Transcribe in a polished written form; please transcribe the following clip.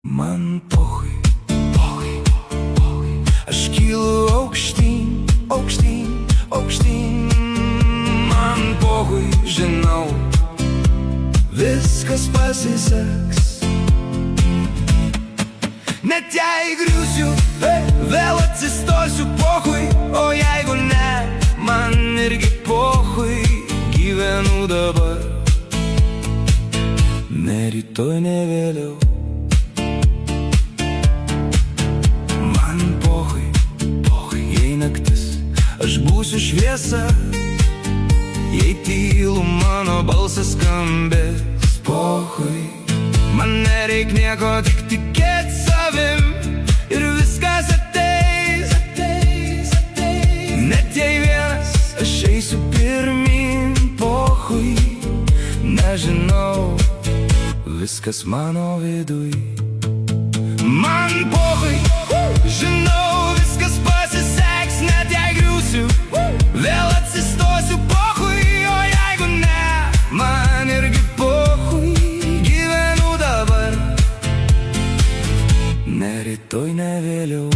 Man pochui, pochui, pochui. Aš kylu aukštyn, aukštyn, aukštyn. Man pochui, žinau, viskas pasiseks. Net jei griūsiu, vėl atsistosiu, pochui. O jeigu ne, man irgi pochui. Gyvenu dabar, ne rytoj, ne vėliau. Man pochui, pochui, jei naktis, aš būsiu šviesa. Jei tylu, mano balsas skambės, pochui. Man nereik nieko, tik tikėt savim, ir viskas ateis, ateis, ateis. Net jei vienas, aš eisiu pirmin, pochui. Nežinau, viskas mano viduj. Man pochui, žinau, viskas pasiseks. Net jei griūsiu, vėl atsistosiu, pochui. O jeigu ne, man irgi pochui. Gyvenu dabar, ne rytoj, ne vėliau.